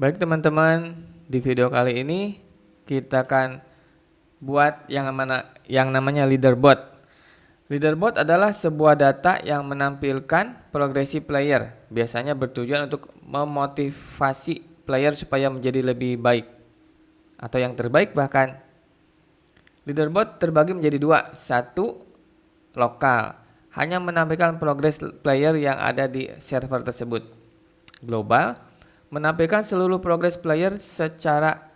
Baik teman-teman, di video kali ini kita akan buat yang namanya leaderboard. Leaderboard adalah sebuah data yang menampilkan progresi player, biasanya bertujuan untuk memotivasi player supaya menjadi lebih baik atau yang terbaik bahkan. Leaderboard terbagi menjadi dua, satu lokal, hanya menampilkan progres player yang ada di server tersebut. Global, menampilkan seluruh progres player secara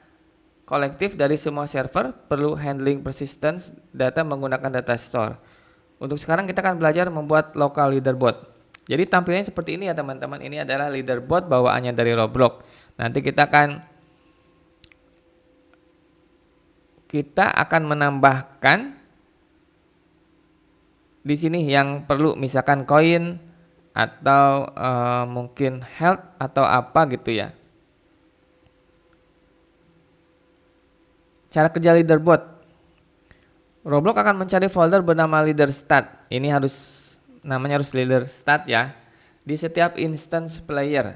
kolektif dari semua server, perlu handling persistence data menggunakan data store. Untuk sekarang kita akan belajar membuat local leaderboard. Jadi tampilannya seperti ini ya teman-teman. Ini adalah leaderboard bawaannya dari Roblox. Nanti kita akan menambahkan di sini yang perlu, misalkan koin atau mungkin health atau apa gitu ya. Cara kerja leaderboard. Roblox akan mencari folder bernama leader stat. Ini namanya harus leader stat ya. Di setiap instance player.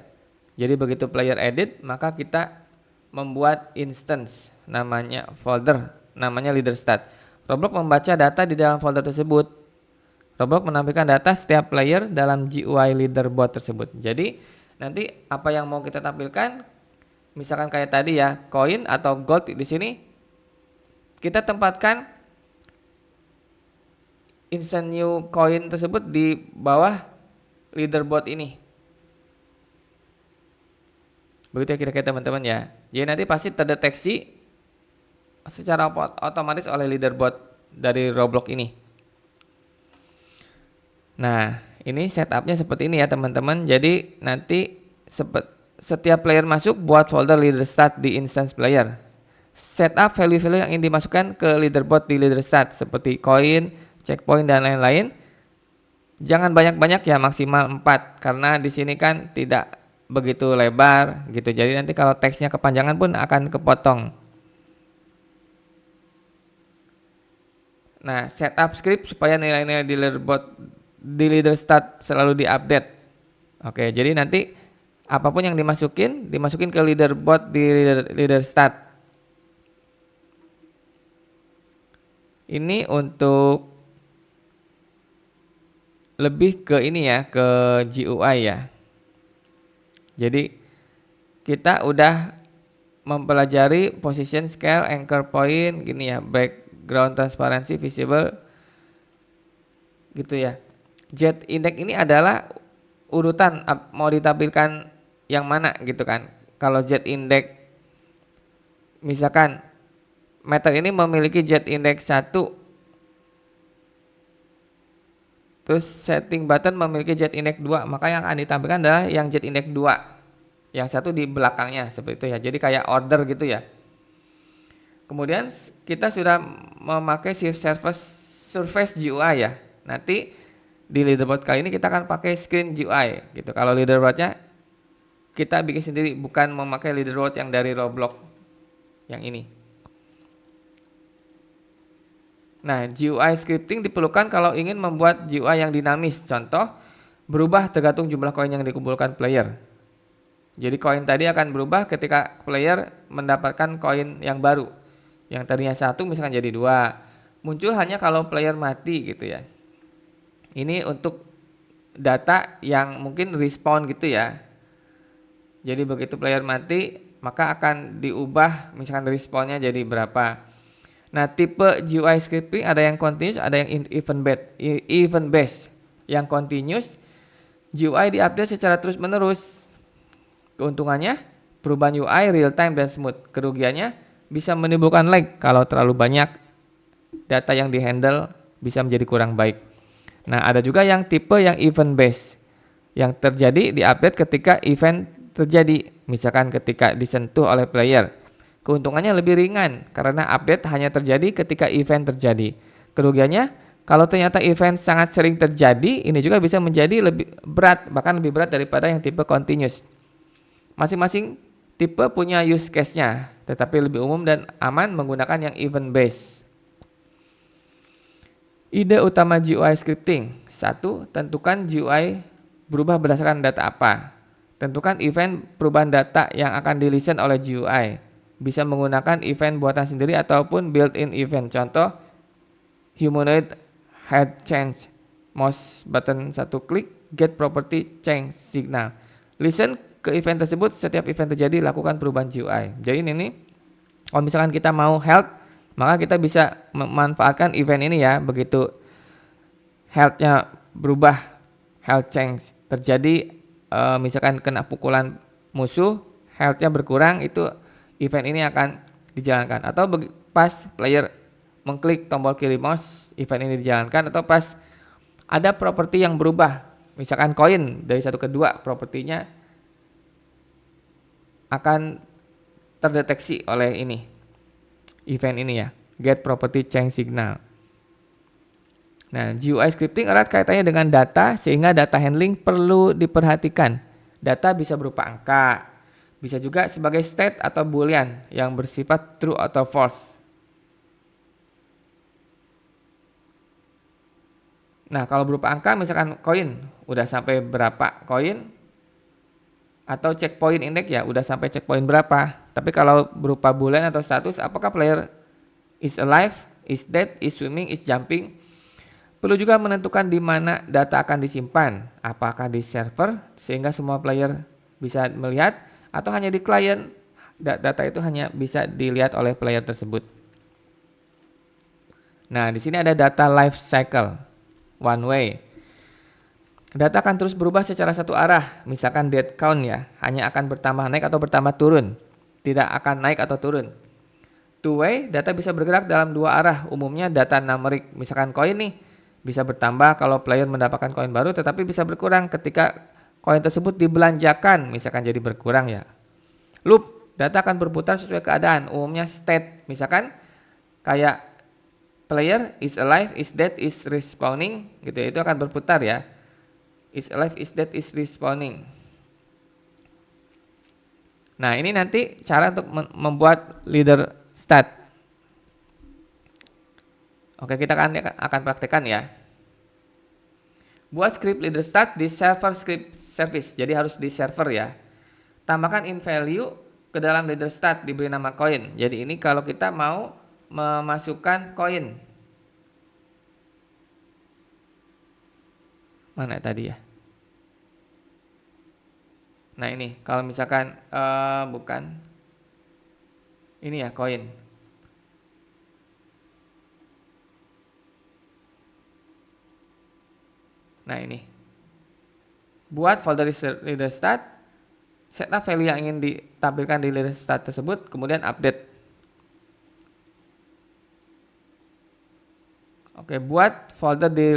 Jadi begitu player edit, maka kita membuat instance folder namanya leader stat. Roblox membaca data di dalam folder tersebut. Roblox menampilkan data setiap player dalam GUI leaderboard tersebut. Jadi nanti apa yang mau kita tampilkan, misalkan kayak tadi ya, koin atau gold di sini kita tempatkan instant new coin tersebut di bawah leaderboard ini. Begitu ya kira-kira teman-teman ya. Jadi nanti pasti terdeteksi secara otomatis oleh leaderboard dari Roblox ini. Nah, ini setupnya seperti ini ya teman-teman. Jadi nanti setiap player masuk buat folder leader stat di instance player. Setup value-value yang ingin dimasukkan ke leaderboard di leader stat seperti koin, checkpoint dan lain-lain. Jangan banyak-banyak ya, maksimal 4 karena di sini kan tidak begitu lebar gitu. Jadi nanti kalau teksnya kepanjangan pun akan kepotong. Nah, setup script supaya nilai-nilai di leaderboard di leader stat selalu diupdate. Oke, jadi nanti apapun yang dimasukin ke leaderboard di leader stat. Ini untuk lebih ke ini ya, ke GUI ya. Jadi kita udah mempelajari position, scale, anchor point gini ya, background transparency, visible gitu ya. Jet index ini adalah urutan mau ditampilkan yang mana gitu kan. Kalau jet index misalkan meter ini memiliki jet index 1, terus setting button memiliki jet index 2, maka yang akan ditampilkan adalah yang jet index 2, yang satu di belakangnya seperti itu ya. Jadi kayak order gitu ya. Kemudian kita sudah memakai surface GUI ya. Nanti di leaderboard kali ini kita akan pakai screen GUI gitu. Kalau leaderboardnya kita bikin sendiri, bukan memakai leaderboard yang dari Roblox yang ini. Nah, GUI scripting diperlukan kalau ingin membuat GUI yang dinamis. Contoh, berubah tergantung jumlah koin yang dikumpulkan player. Jadi koin tadi akan berubah ketika player mendapatkan koin yang baru. Yang tadinya 1 misalkan jadi 2. Muncul hanya kalau player mati gitu ya. Ini untuk data yang mungkin respawn gitu ya. Jadi begitu player mati, maka akan diubah misalkan respawnnya jadi berapa. Nah, tipe GUI scripting ada yang continuous, ada yang event based. Yang continuous, GUI diupdate secara terus-menerus. Keuntungannya, perubahan UI real time dan smooth. Kerugiannya, bisa menimbulkan lag kalau terlalu banyak data yang dihandle, bisa menjadi kurang baik. Nah, ada juga yang tipe yang event based, yang terjadi diupdate ketika event terjadi, misalkan ketika disentuh oleh player. Keuntungannya lebih ringan karena update hanya terjadi ketika event terjadi. Kerugiannya, kalau ternyata event sangat sering terjadi, ini juga bisa menjadi lebih berat, bahkan lebih berat daripada yang tipe continuous. Masing-masing tipe punya use case-nya, tetapi lebih umum dan aman menggunakan yang event based. Ide utama GUI scripting. 1. Tentukan GUI berubah berdasarkan data apa. Tentukan event perubahan data yang akan di-listen oleh GUI. Bisa menggunakan event buatan sendiri ataupun built-in event. Contoh, humanoid head change. Mouse button satu klik, get property change signal. Listen ke event tersebut, setiap event terjadi lakukan perubahan GUI. Jadi ini kalau misalkan kita mau health, maka kita bisa memanfaatkan event ini ya. Begitu health-nya berubah, health change terjadi, misalkan kena pukulan musuh, health-nya berkurang, itu event ini akan dijalankan. Atau pas player mengklik tombol kiri mouse, event ini dijalankan. Atau pas ada properti yang berubah, misalkan koin dari 1 ke 2, propertinya akan terdeteksi oleh ini, event ini ya, get property change signal. Nah, GUI scripting erat kaitannya dengan data, sehingga data handling perlu diperhatikan. Data bisa berupa angka, bisa juga sebagai state atau boolean yang bersifat true atau false. Nah, kalau berupa angka, misalkan koin, udah sampai berapa koin, atau checkpoint index ya, udah sampai checkpoint berapa. Tapi kalau berupa boolean atau status, apakah player is alive, is dead, is swimming, is jumping. Perlu juga menentukan di mana data akan disimpan, apakah di server sehingga semua player bisa melihat, atau hanya di client, data itu hanya bisa dilihat oleh player tersebut. Nah, di sini ada data life cycle, one way. Data akan terus berubah secara satu arah, misalkan dead count ya, hanya akan bertambah naik atau bertambah turun, tidak akan naik atau turun. Two way, data bisa bergerak dalam dua arah, umumnya data numerik, misalkan koin nih, bisa bertambah kalau player mendapatkan koin baru, tetapi bisa berkurang ketika koin tersebut dibelanjakan, misalkan jadi berkurang ya. Loop, data akan berputar sesuai keadaan, umumnya state, misalkan kayak player is alive, is dead, is respawning gitu ya, itu akan berputar ya. Is alive, is dead, is respawning. Nah, ini nanti cara untuk membuat leader stat. Oke, kita akan praktekkan ya. Buat script leader stat di server script service. Jadi harus di server ya. Tambahkan in value ke dalam leader stat, diberi nama koin. Jadi ini kalau kita mau memasukkan koin. Mana tadi ya? Nah, ini kalau misalkan bukan ini ya, koin. Nah, ini. Buat folder leader stat, setup value yang ingin ditampilkan di leader stat tersebut, kemudian update. Oke, buat folder di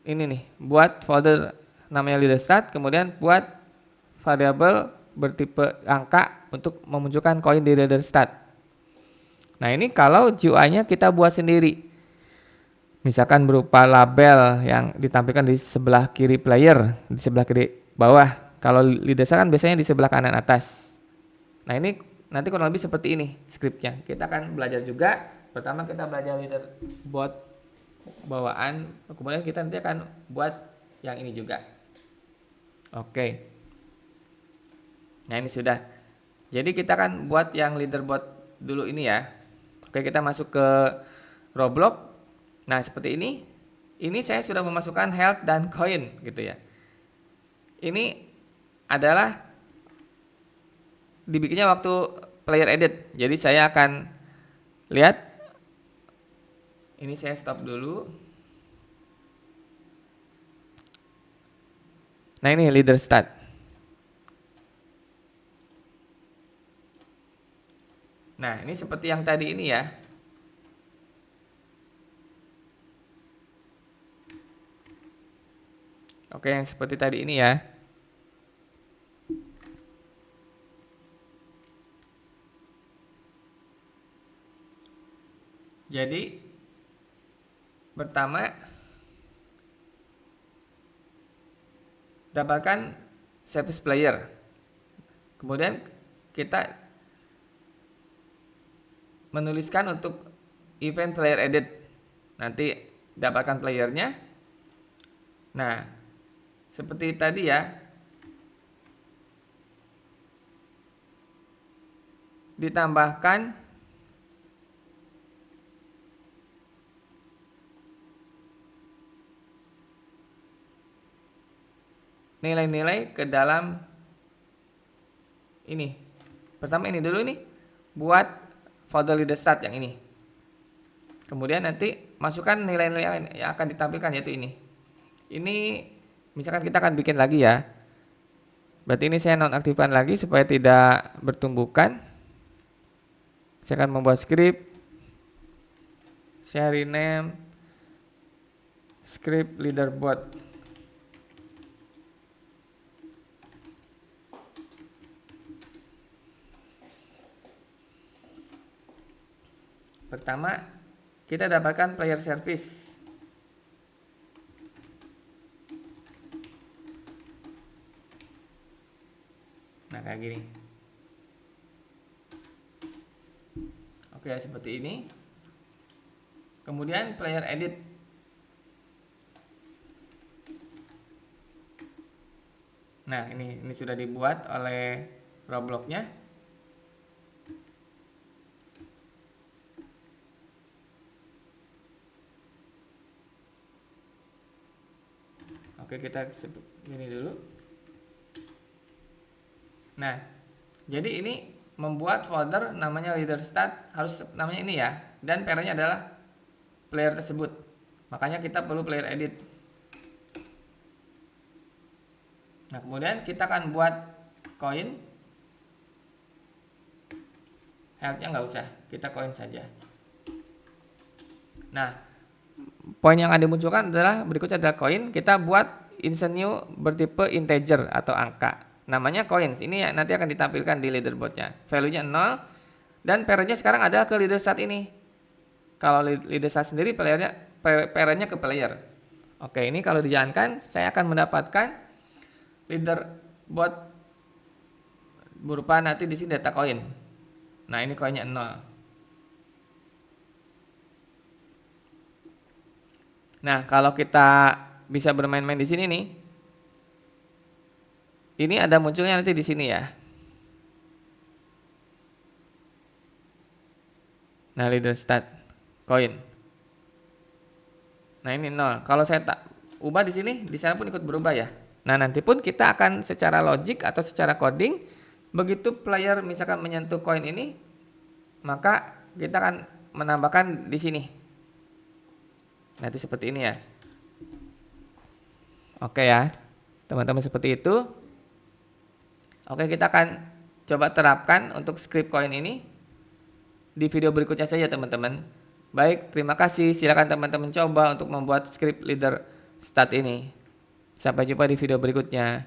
ini nih, buat folder namanya leader stat, kemudian buat variabel bertipe angka untuk memunculkan koin di leader stat. Nah, ini kalau GUI-nya kita buat sendiri. Misalkan berupa label yang ditampilkan di sebelah kiri player, di sebelah kiri bawah. Kalau leader stat kan biasanya di sebelah kanan atas. Nah, ini nanti kurang lebih seperti ini scriptnya. Kita akan belajar juga. Pertama kita belajar leader bot bawaan, kemudian kita nanti akan buat yang ini juga. Oke. Nah, ini sudah. Jadi kita akan buat yang leaderboard dulu ini ya. Oke, kita masuk ke Roblox. Nah, seperti ini. Ini saya sudah memasukkan health dan coin gitu ya. Ini adalah dibikinnya waktu player edit. Jadi saya akan lihat. Ini saya stop dulu. Nah, ini leader stat. Nah, ini seperti yang tadi ini ya. Oke, yang seperti tadi ini ya. Jadi pertama dapatkan service player. Kemudian kita menuliskan untuk event player edit. Nanti dapatkan playernya. Nah, seperti tadi ya, ditambahkan nilai-nilai ke dalam ini. Pertama ini dulu nih, buat folder leader start yang ini. Kemudian nanti masukkan nilai-nilai yang akan ditampilkan, yaitu ini. Ini misalkan kita akan bikin lagi ya. Berarti ini saya nonaktifkan lagi supaya tidak bertumbukan. Saya akan membuat script. Saya rename script leaderboard. Pertama, kita dapatkan player service. Nah, kayak gini. Oke, seperti ini. Kemudian player edit. Nah, ini sudah dibuat oleh Roblox-nya. Oke, kita gini dulu. Nah, jadi ini membuat folder namanya leader start, harus namanya ini ya, dan parentnya adalah player tersebut. Makanya kita perlu player edit. Nah, kemudian kita akan buat coin. Health-nya nggak usah, kita coin saja. Nah, poin yang akan dimunculkan adalah berikutnya adalah coin. Kita buat insert new bertipe integer atau angka. Namanya coins. Ini nanti akan ditampilkan di leaderboardnya. Value-nya 0 dan parent-nya sekarang adalah ke leader start ini. Kalau leader start sendiri parent-nya ke player. Oke, ini kalau dijalankan saya akan mendapatkan leaderboard berupa nanti di sini data coin. Nah, ini koinnya 0. Nah, kalau kita bisa bermain-main di sini nih. Ini ada munculnya nanti di sini ya. Nah, leader start coin. Nah, ini 0. Kalau saya tak ubah di sini sana pun ikut berubah ya. Nah, nanti pun kita akan secara logik atau secara coding, begitu player misalkan menyentuh koin ini, maka kita akan menambahkan di sini. Nanti seperti ini ya. Oke ya, teman-teman, seperti itu. Oke, kita akan coba terapkan untuk script coin ini di video berikutnya saja, teman-teman. Baik, terima kasih. Silakan teman-teman coba untuk membuat script leader start ini. Sampai jumpa di video berikutnya.